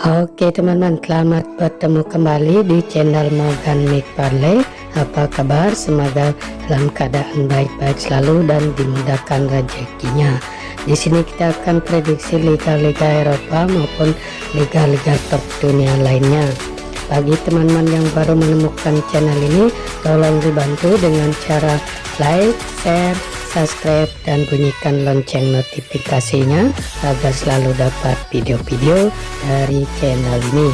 Oke teman-teman, selamat bertemu kembali di channel Morgan McFarlane. Apa kabar? Semoga dalam keadaan baik-baik selalu dan dimudahkan rezekinya. Di sini kita akan prediksi liga-liga Eropa maupun liga-liga top dunia lainnya. Bagi teman-teman yang baru menemukan channel ini, tolong dibantu dengan cara like, share, subscribe, dan bunyikan lonceng notifikasinya agar selalu dapat video-video dari channel ini.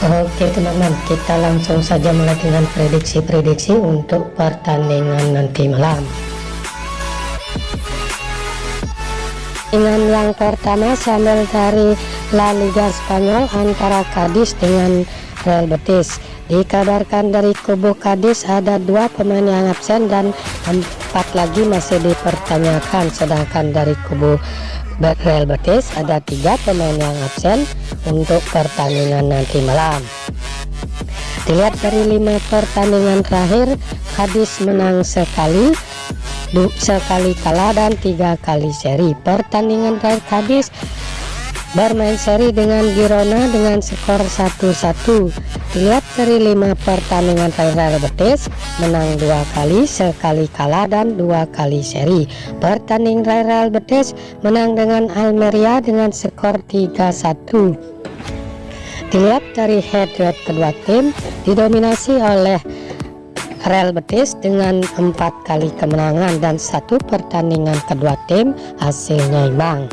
Oke teman-teman, kita langsung saja mulai dengan prediksi-prediksi untuk pertandingan nanti malam. Dengan yang pertama, sambil dari La Liga Spanyol antara Cadiz dengan Real Betis. Dikabarkan dari kubu Cadiz ada 2 pemain yang absen dan 4 lagi masih dipertanyakan, sedangkan dari kubu Real Betis ada 3 pemain yang absen untuk pertandingan nanti malam. Dilihat dari 5 pertandingan terakhir, Cadiz menang sekali kalah dan 3 kali seri. Pertandingan terakhir Cadiz bermain seri dengan Girona dengan skor 1-1. Dilihat dari 5 pertandingan terakhir, Real Betis menang 2 kali, sekali kalah dan 2 kali seri. Pertandingan terakhir Real Betis menang dengan Almeria dengan skor 3-1. Dilihat dari head-to-head kedua tim, didominasi oleh Real Betis dengan 4 kali kemenangan dan 1 pertandingan kedua tim hasilnya imbang.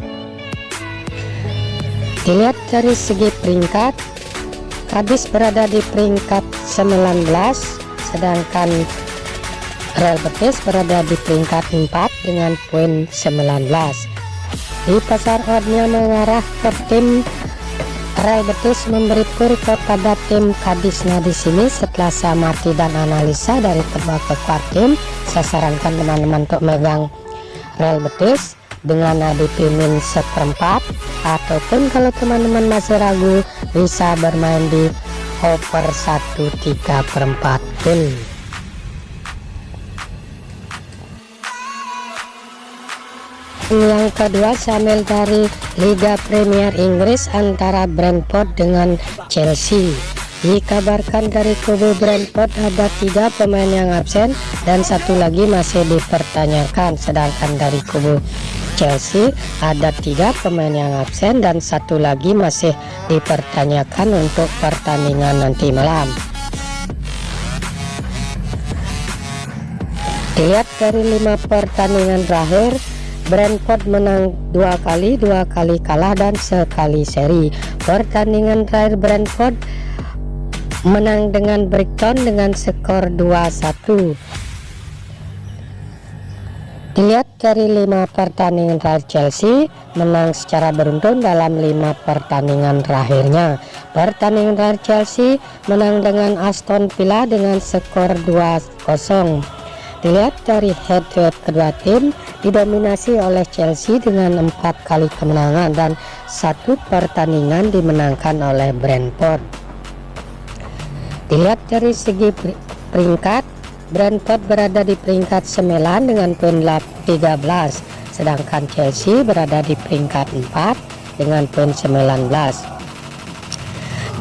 Dilihat dari segi peringkat, Cadiz berada di peringkat 19, sedangkan Real Betis berada di peringkat 4 dengan poin 19. Di pasar oddnya mengarah ke tim Real Betis memberi pur kepada tim Cadiz. Nah, di sini setelah saya amati dan analisa dari kedua tim, saya sarankan teman-teman untuk megang Real Betis dengan ADP min 1/4, ataupun kalau teman-teman masih ragu bisa bermain di over 1/3/4 pun. Yang kedua, sambil dari Liga Premier Inggris antara Brentford dengan Chelsea. Dikabarkan dari kubu Brentford ada 3 pemain yang absen dan 1 lagi masih dipertanyakan, sedangkan dari kubu Chelsea ada 3 pemain yang absen dan 1 lagi masih dipertanyakan untuk pertandingan nanti malam. Dilihat dari 5 pertandingan terakhir, Brentford menang 2 kali, 2 kali kalah dan sekali seri. Pertandingan terakhir Brentford menang dengan Brighton dengan skor 2-1. Dilihat dari 5 pertandingan terakhir, Chelsea menang secara beruntun dalam 5 pertandingan terakhirnya. Pertandingan terakhir Chelsea menang dengan Aston Villa dengan skor 2-0. Dilihat dari head-to-head kedua tim, didominasi oleh Chelsea dengan 4 kali kemenangan dan 1 pertandingan dimenangkan oleh Brentford. Dilihat dari segi peringkat, Brentford berada di peringkat 9 dengan poin 13, sedangkan Chelsea berada di peringkat 4 dengan poin 19.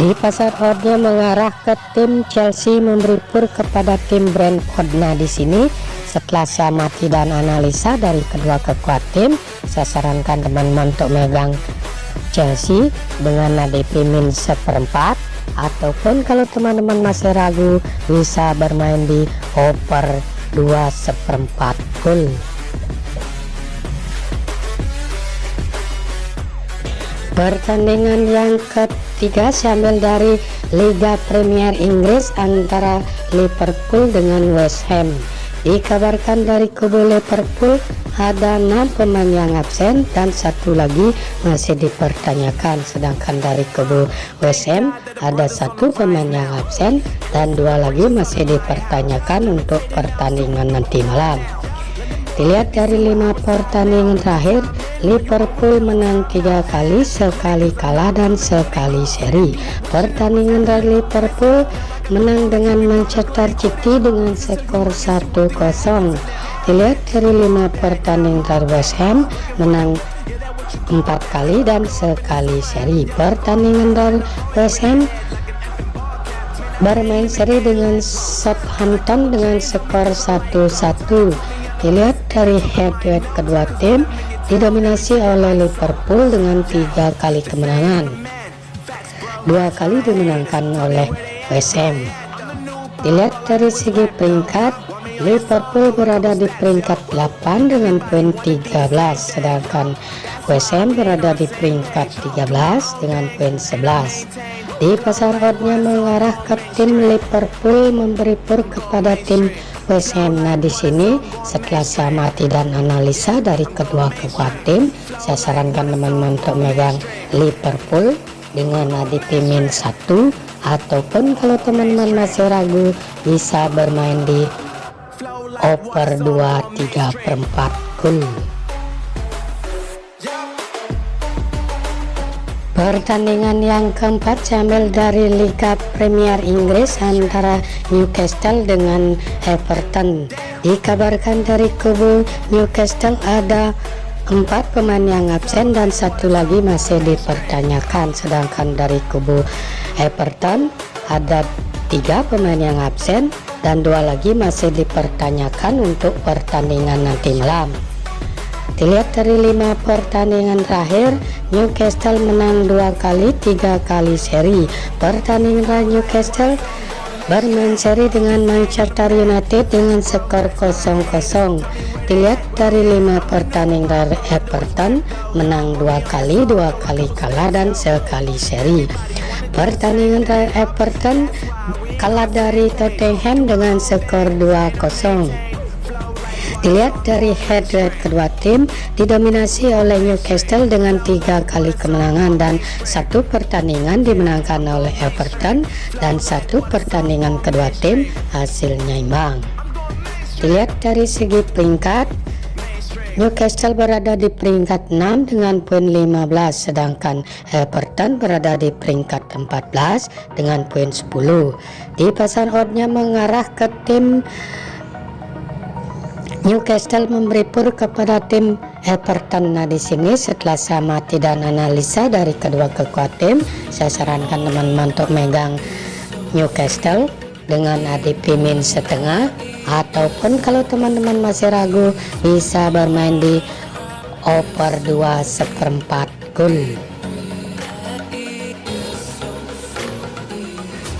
Di pasar oddnya mengarah ke tim Chelsea memberi pur kepada tim Brentford. Nah, di sini setelah saya amati dan analisa dari kedua tim, saya sarankan teman-teman untuk megang Chelsea dengan ADP min 1/4, ataupun kalau teman-teman masih ragu bisa bermain di over 2/4 full. Pertandingan yang ketiga, sambil dari Liga Premier Inggris antara Liverpool dengan West Ham. Dikabarkan dari kubu Liverpool ada 6 pemain yang absen dan 1 lagi masih dipertanyakan, sedangkan dari kubu West Ham ada 1 pemain yang absen dan 2 lagi masih dipertanyakan untuk pertandingan nanti malam. Dilihat dari 5 pertandingan terakhir, Liverpool menang 3 kali, sekali kalah dan sekali seri. Pertandingan dari Liverpool menang dengan Manchester City dengan skor 1-0. Dilihat dari 5 pertandingan terakhir, West Ham menang 4 kali dan sekali seri. Pertandingan dari West Ham bermain seri dengan Southampton dengan skor 1-1. Dilihat dari head-to-head kedua tim didominasi oleh Liverpool dengan 3 kali kemenangan, 2 kali dimenangkan oleh West Ham. Dilihat dari segi peringkat, Liverpool berada di peringkat 8 dengan poin 13, sedangkan West Ham berada di peringkat 13 dengan poin 11. Di pasar oddnya mengarah ke tim Liverpool memberi pur kepada tim West Ham. Nah, di sini setelah saya amati dan analisa dari kedua tim, saya sarankan teman-teman untuk megang Liverpool dengan ADP min 1, ataupun kalau teman-teman masih ragu bisa bermain di over 2/3/4 gol. Pertandingan yang keempat diambil dari Liga Premier Inggris antara Newcastle dengan Everton. Dikabarkan dari kubu Newcastle ada 4 pemain yang absen dan 1 lagi masih dipertanyakan, sedangkan dari kubu Everton ada 3 pemain yang absen dan 2 lagi masih dipertanyakan untuk pertandingan nanti malam. Dilihat dari 5 pertandingan terakhir, Newcastle menang 2 kali, 3 kali seri. Pertandingan Newcastle bermain seri dengan Manchester United dengan skor 0-0. Dilihat dari 5 pertandingan dari Everton menang 2 kali, 2 kali kalah dan sekali seri. Pertandingan dari Everton kalah dari Tottenham dengan skor 2-0. Dilihat dari head-to-head kedua tim didominasi oleh Newcastle dengan 3 kali kemenangan dan 1 pertandingan dimenangkan oleh Everton dan 1 pertandingan kedua tim hasilnya imbang. Dilihat dari segi peringkat, Newcastle berada di peringkat 6 dengan poin 15, sedangkan Everton berada di peringkat 14 dengan poin 10. Di pasar oddnya mengarah ke tim Newcastle memberi pur kepada tim Everton. Nah, di sini setelah saya amati dan analisa dari kedua tim, saya sarankan teman-teman untuk megang Newcastle dengan ADP min setengah, ataupun kalau teman-teman masih ragu bisa bermain di over 2/4 gol.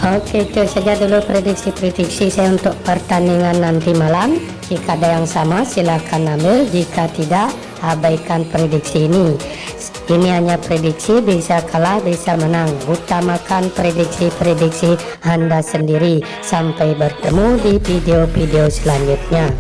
Oke, itu saja dulu prediksi saya untuk pertandingan nanti malam. Jika ada yang sama silahkan ambil, jika tidak abaikan prediksi ini. Ini hanya prediksi, bisa kalah bisa menang. Utamakan prediksi-prediksi Anda sendiri. Sampai bertemu di video-video selanjutnya.